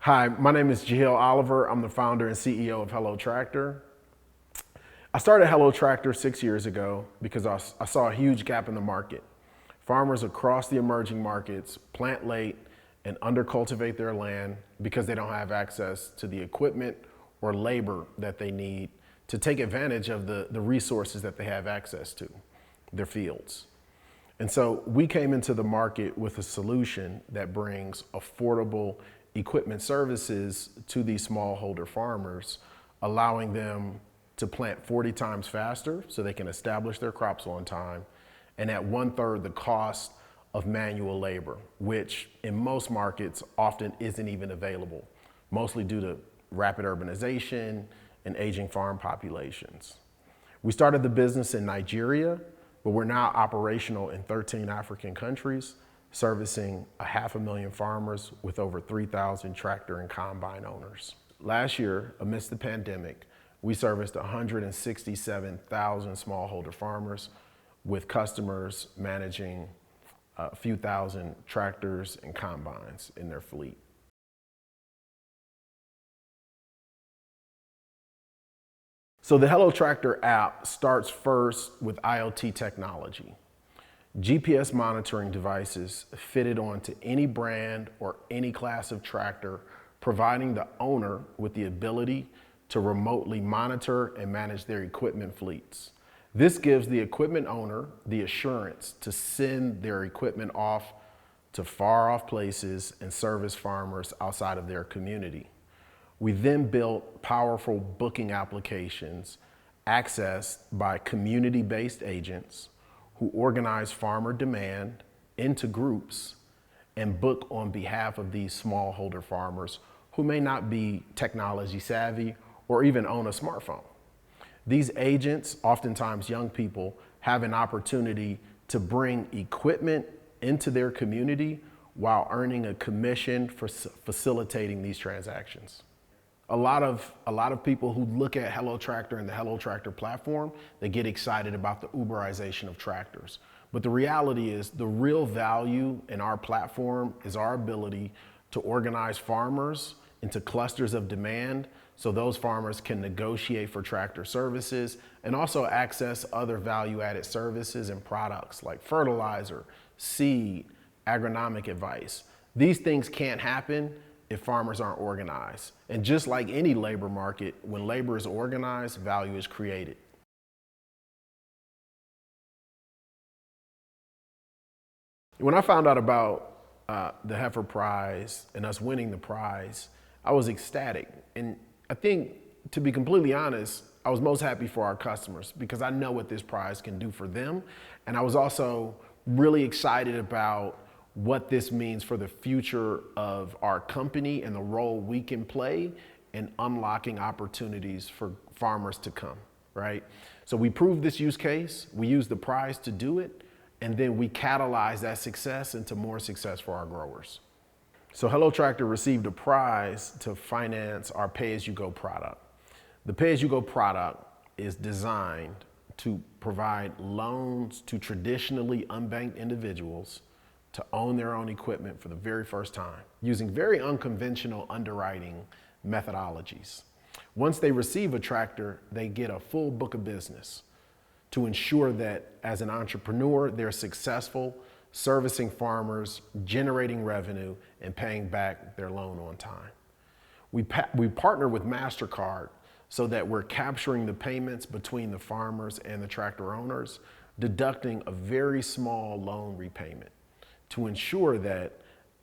Hi, my name is Jahil Oliver. I'm the founder and CEO of Hello Tractor. I started Hello Tractor 6 years ago because I saw a huge gap in the market. Farmers across the emerging markets plant late and undercultivate their land because they don't have access to the equipment or labor that they need to take advantage of the resources that they have access to, their fields. And so we came into the market with a solution that brings affordable equipment services to these smallholder farmers, allowing them to plant 40 times faster so they can establish their crops on time, and at 1/3 the cost of manual labor, which in most markets often isn't even available, mostly due to rapid urbanization and aging farm populations. We started the business in Nigeria, but we're now operational in 13 African countries, servicing 500,000 farmers with over 3,000 tractor and combine owners. Last year, amidst the pandemic, we serviced 167,000 smallholder farmers with customers managing a few thousand tractors and combines in their fleet. So the Hello Tractor app starts first with IoT technology. GPS monitoring devices fitted onto any brand or any class of tractor, providing the owner with the ability to remotely monitor and manage their equipment fleets. This gives the equipment owner the assurance to send their equipment off to far off places and service farmers outside of their community. We then built powerful booking applications accessed by community-based agents who organize farmer demand into groups and book on behalf of these smallholder farmers who may not be technology savvy or even own a smartphone. These agents, oftentimes young people, have an opportunity to bring equipment into their community while earning a commission for facilitating these transactions. A lot of people who look at Hello Tractor and the Hello Tractor platform, they get excited about the Uberization of tractors. But the reality is the real value in our platform is our ability to organize farmers into clusters of demand so those farmers can negotiate for tractor services and also access other value-added services and products like fertilizer, seed, agronomic advice. These things can't happen if farmers aren't organized. And just like any labor market, when labor is organized, value is created. When I found out about the Heifer Prize and us winning the prize, I was ecstatic. And I think, to be completely honest, I was most happy for our customers because I know what this prize can do for them. And I was also really excited about what this means for the future of our company and the role we can play in unlocking opportunities for farmers to come, right? So we proved this use case, we used the prize to do it, and then we catalyzed that success into more success for our growers. So Hello Tractor received a prize to finance our pay-as-you-go product. The pay-as-you-go product is designed to provide loans to traditionally unbanked individuals to own their own equipment for the very first time, using very unconventional underwriting methodologies. Once they receive a tractor, they get a full book of business to ensure that as an entrepreneur, they're successful servicing farmers, generating revenue, and paying back their loan on time. We partner with MasterCard so that we're capturing the payments between the farmers and the tractor owners, deducting a very small loan repayment to ensure that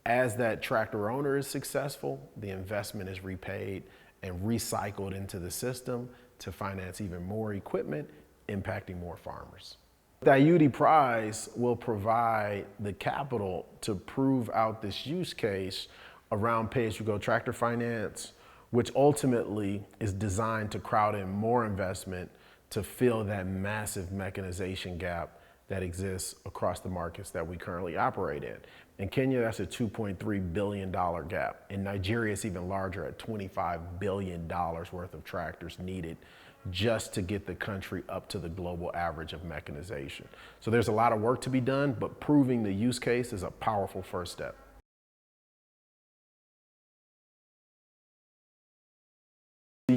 as that tractor owner is successful, the investment is repaid and recycled into the system to finance even more equipment, impacting more farmers. The AYuTe prize will provide the capital to prove out this use case around pay-as-you-go tractor finance, which ultimately is designed to crowd in more investment to fill that massive mechanization gap that exists across the markets that we currently operate in. In Kenya, that's a $2.3 billion gap. In Nigeria, it's even larger at $25 billion worth of tractors needed just to get the country up to the global average of mechanization. So there's a lot of work to be done, but proving the use case is a powerful first step.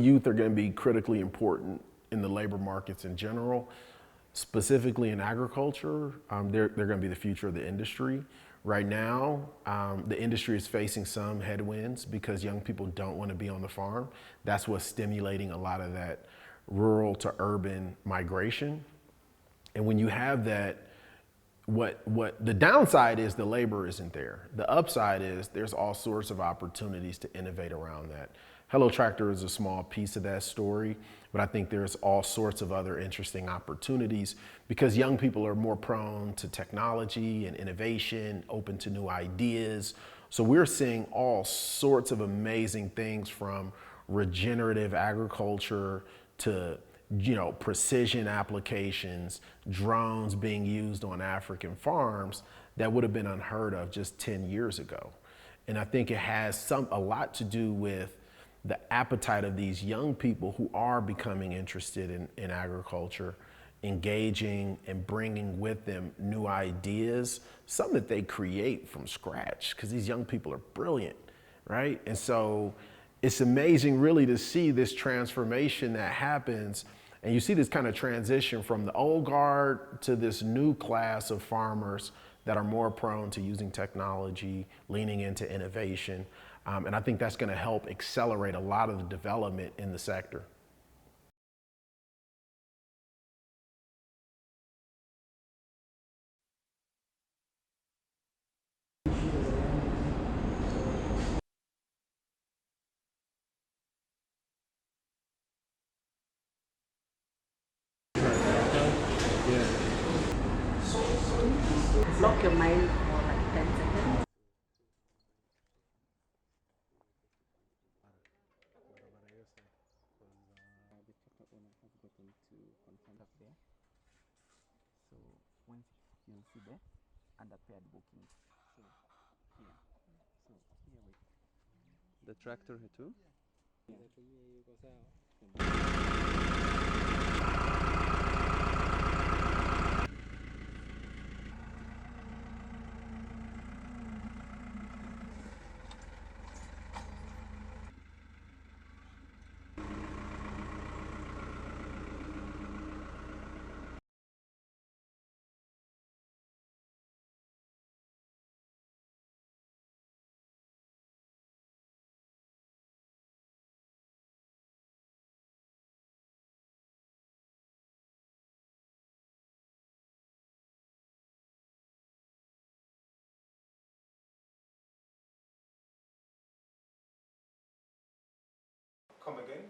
youth are going to be critically important in the labor markets in general, specifically in agriculture. They're going to be the future of the industry. Right now, the industry is facing some headwinds because young people don't want to be on the farm. That's what's stimulating a lot of that rural to urban migration. And when you have that, what the downside is the labor isn't there. The upside is there's all sorts of opportunities to innovate around that. Hello Tractor is a small piece of that story, but I think there's all sorts of other interesting opportunities because young people are more prone to technology and innovation, open to new ideas. So we're seeing all sorts of amazing things from regenerative agriculture to precision applications, drones being used on African farms that would have been unheard of just 10 years ago. And I think it has a lot to do with the appetite of these young people who are becoming interested in agriculture, engaging and bringing with them new ideas, some that they create from scratch, because these young people are brilliant, right? And so it's amazing really to see this transformation that happens. And you see this kind of transition from the old guard to this new class of farmers that are more prone to using technology, leaning into innovation. And I think that's going to help accelerate a lot of the development in the sector. Block your mind for like 10 seconds. So once you'll see there under paired bookings. So here. So here we The tractor here too? Come again?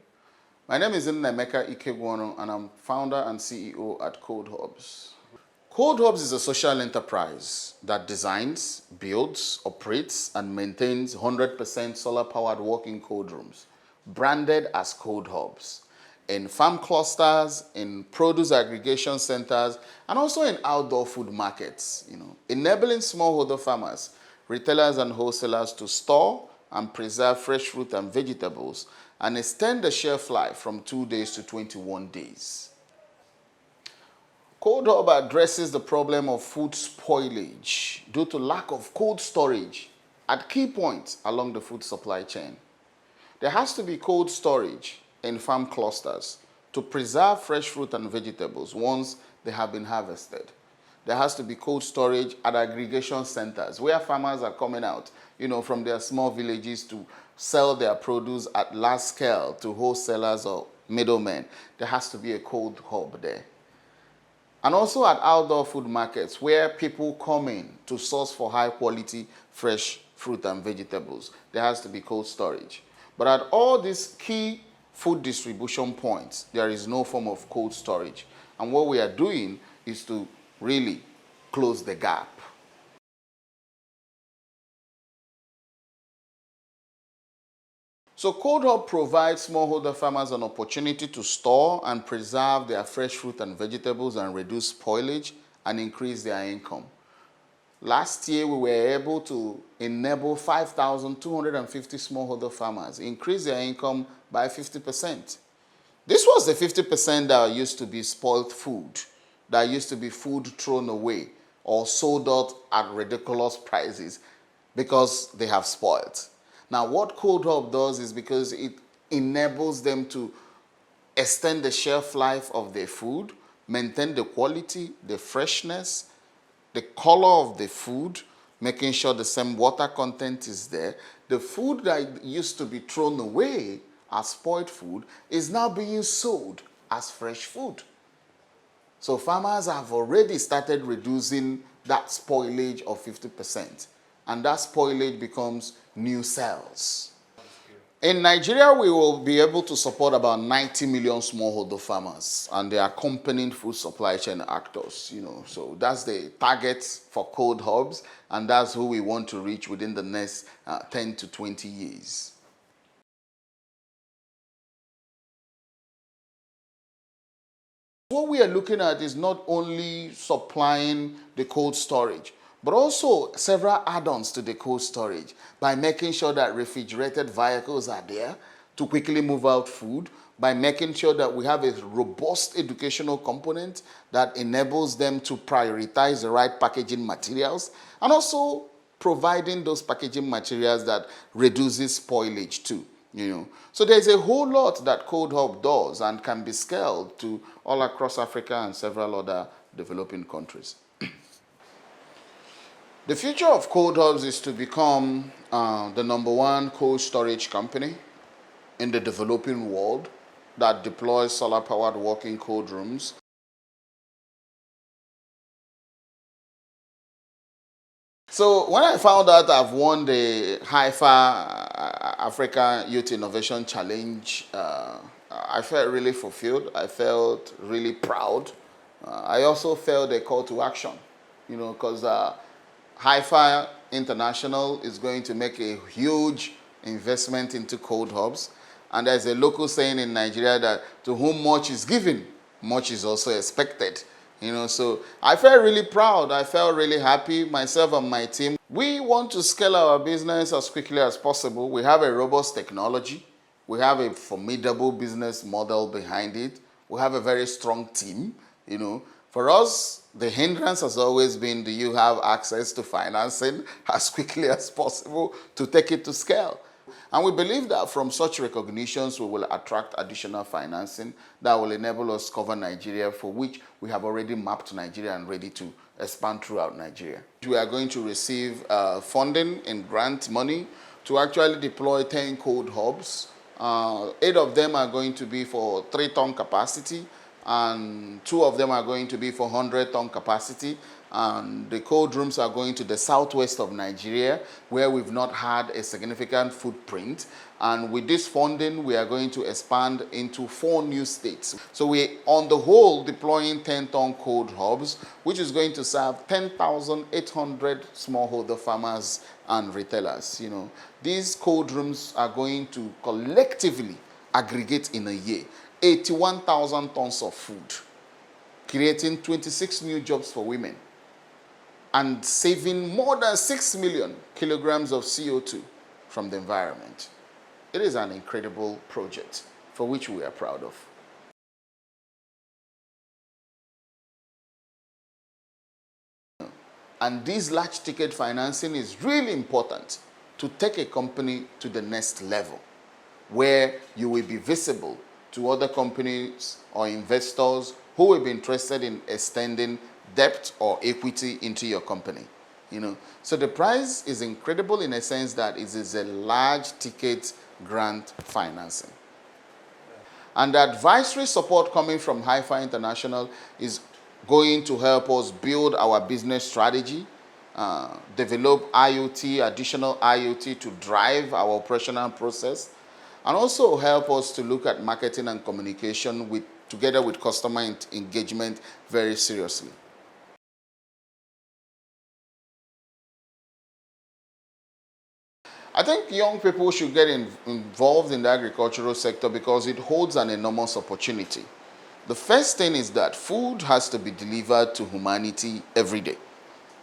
My name is Nnaemeka Ikegwono and I'm founder and CEO at ColdHubs. ColdHubs is a social enterprise that designs, builds, operates, and maintains 100% solar-powered walk-in cold rooms, branded as ColdHubs, in farm clusters, in produce aggregation centers, and also in outdoor food markets, enabling smallholder farmers, retailers, and wholesalers to store and preserve fresh fruit and vegetables and extend the shelf life from 2 days to 21 days. ColdHub addresses the problem of food spoilage due to lack of cold storage at key points along the food supply chain. There has to be cold storage in farm clusters to preserve fresh fruit and vegetables once they have been harvested. There has to be cold storage at aggregation centers where farmers are coming out, from their small villages to sell their produce at large scale to wholesalers or middlemen. There has to be a cold hub there. And also at outdoor food markets where people come in to source for high quality fresh fruit and vegetables. There has to be cold storage. But at all these key food distribution points, there is no form of cold storage. And what we are doing is to really close the gap. So ColdHub provides smallholder farmers an opportunity to store and preserve their fresh fruit and vegetables and reduce spoilage and increase their income. Last year, we were able to enable 5,250 smallholder farmers increase their income by 50%. This was the 50% that used to be spoiled food, that used to be food thrown away or sold out at ridiculous prices because they have spoiled. Now, what ColdHub does is because it enables them to extend the shelf life of their food, maintain the quality, the freshness, the color of the food, making sure the same water content is there. The food that used to be thrown away as spoiled food is now being sold as fresh food. So farmers have already started reducing that spoilage of 50%, and that spoilage becomes new sales. In Nigeria, we will be able to support about 90 million smallholder farmers and their accompanying food supply chain actors. So that's the target for ColdHubs, and that's who we want to reach within the next 10 to 20 years. What we are looking at is not only supplying the cold storage, but also several add-ons to the cold storage by making sure that refrigerated vehicles are there to quickly move out food, by making sure that we have a robust educational component that enables them to prioritize the right packaging materials, and also providing those packaging materials that reduces spoilage too. So there's a whole lot that ColdHub does and can be scaled to all across Africa and several other developing countries. The future of ColdHubs is to become the #1 cold storage company in the developing world that deploys solar-powered walk-in cold rooms. So when I found out I've won the Heifer Africa Youth Innovation Challenge, I felt really fulfilled. I felt really proud. I also felt a call to action, because Heifer International is going to make a huge investment into ColdHubs. And there's a local saying in Nigeria that to whom much is given, much is also expected. So I felt really proud. I felt really happy, myself and my team. We want to scale our business as quickly as possible. We have a robust technology. We have a formidable business model behind it. We have a very strong team. For us, the hindrance has always been, do you have access to financing as quickly as possible to take it to scale? And we believe that from such recognitions, we will attract additional financing that will enable us to cover Nigeria, for which we have already mapped Nigeria and ready to expand throughout Nigeria. We are going to receive funding in grant money to actually deploy 10 ColdHubs. 8 of them are going to be for 3-ton capacity, and 2 of them are going to be for 100-ton capacity. And the cold rooms are going to the southwest of Nigeria, where we've not had a significant footprint. And with this funding, we are going to expand into 4 new states. So we're, on the whole, deploying 10-ton ColdHubs, which is going to serve 10,800 smallholder farmers and retailers. These cold rooms are going to collectively aggregate in a year 81,000 tons of food, creating 26 new jobs for women, and saving more than 6 million kilograms of CO2 from the environment. It is an incredible project for which we are proud of. And this large ticket financing is really important to take a company to the next level, where you will be visible to other companies or investors who will be interested in extending debt or equity into your company. So the price is incredible in a sense that it is a large ticket grant financing. And the advisory support coming from Heifer International is going to help us build our business strategy, develop IoT, additional IoT to drive our operational process, and also help us to look at marketing and communication together with customer engagement very seriously. I think young people should get involved in the agricultural sector because it holds an enormous opportunity. The first thing is that food has to be delivered to humanity every day.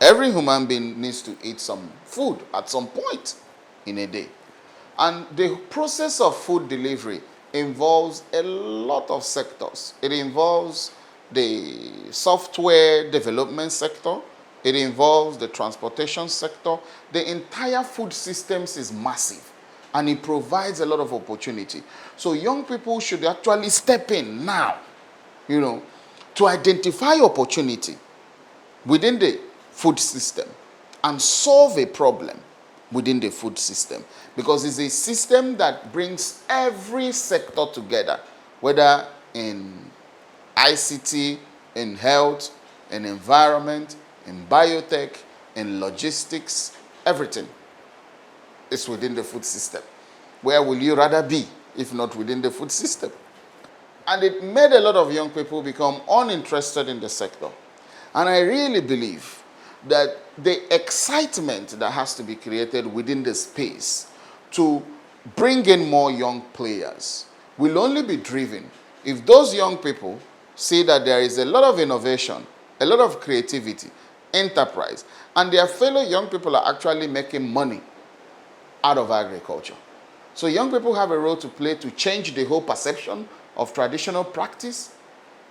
Every human being needs to eat some food at some point in a day. And the process of food delivery involves a lot of sectors. It involves the software development sector. It involves the transportation sector. The entire food systems is massive. and it provides a lot of opportunity. So young people should actually step in now, to identify opportunity within the food system and solve a problem within the food system, because it's a system that brings every sector together, whether in ICT, in health, in environment, in biotech, in logistics, everything is within the food system. Where will you rather be if not within the food system? And it made a lot of young people become uninterested in the sector. And I really believe that the excitement that has to be created within the space to bring in more young players will only be driven if those young people see that there is a lot of innovation, a lot of creativity, enterprise, and their fellow young people are actually making money out of agriculture. So young people have a role to play to change the whole perception of traditional practice,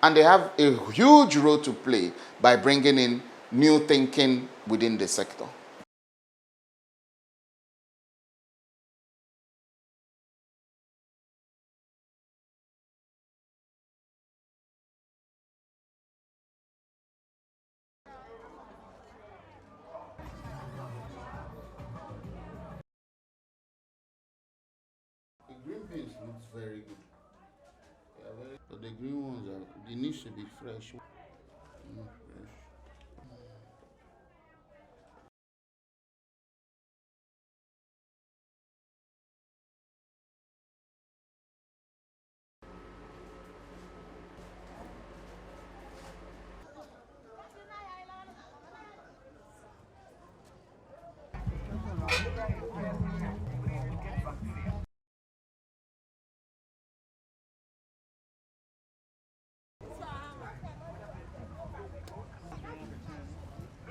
and they have a huge role to play by bringing in new thinking within the sector. The green beans looks very good. But the green ones, they need to be fresh.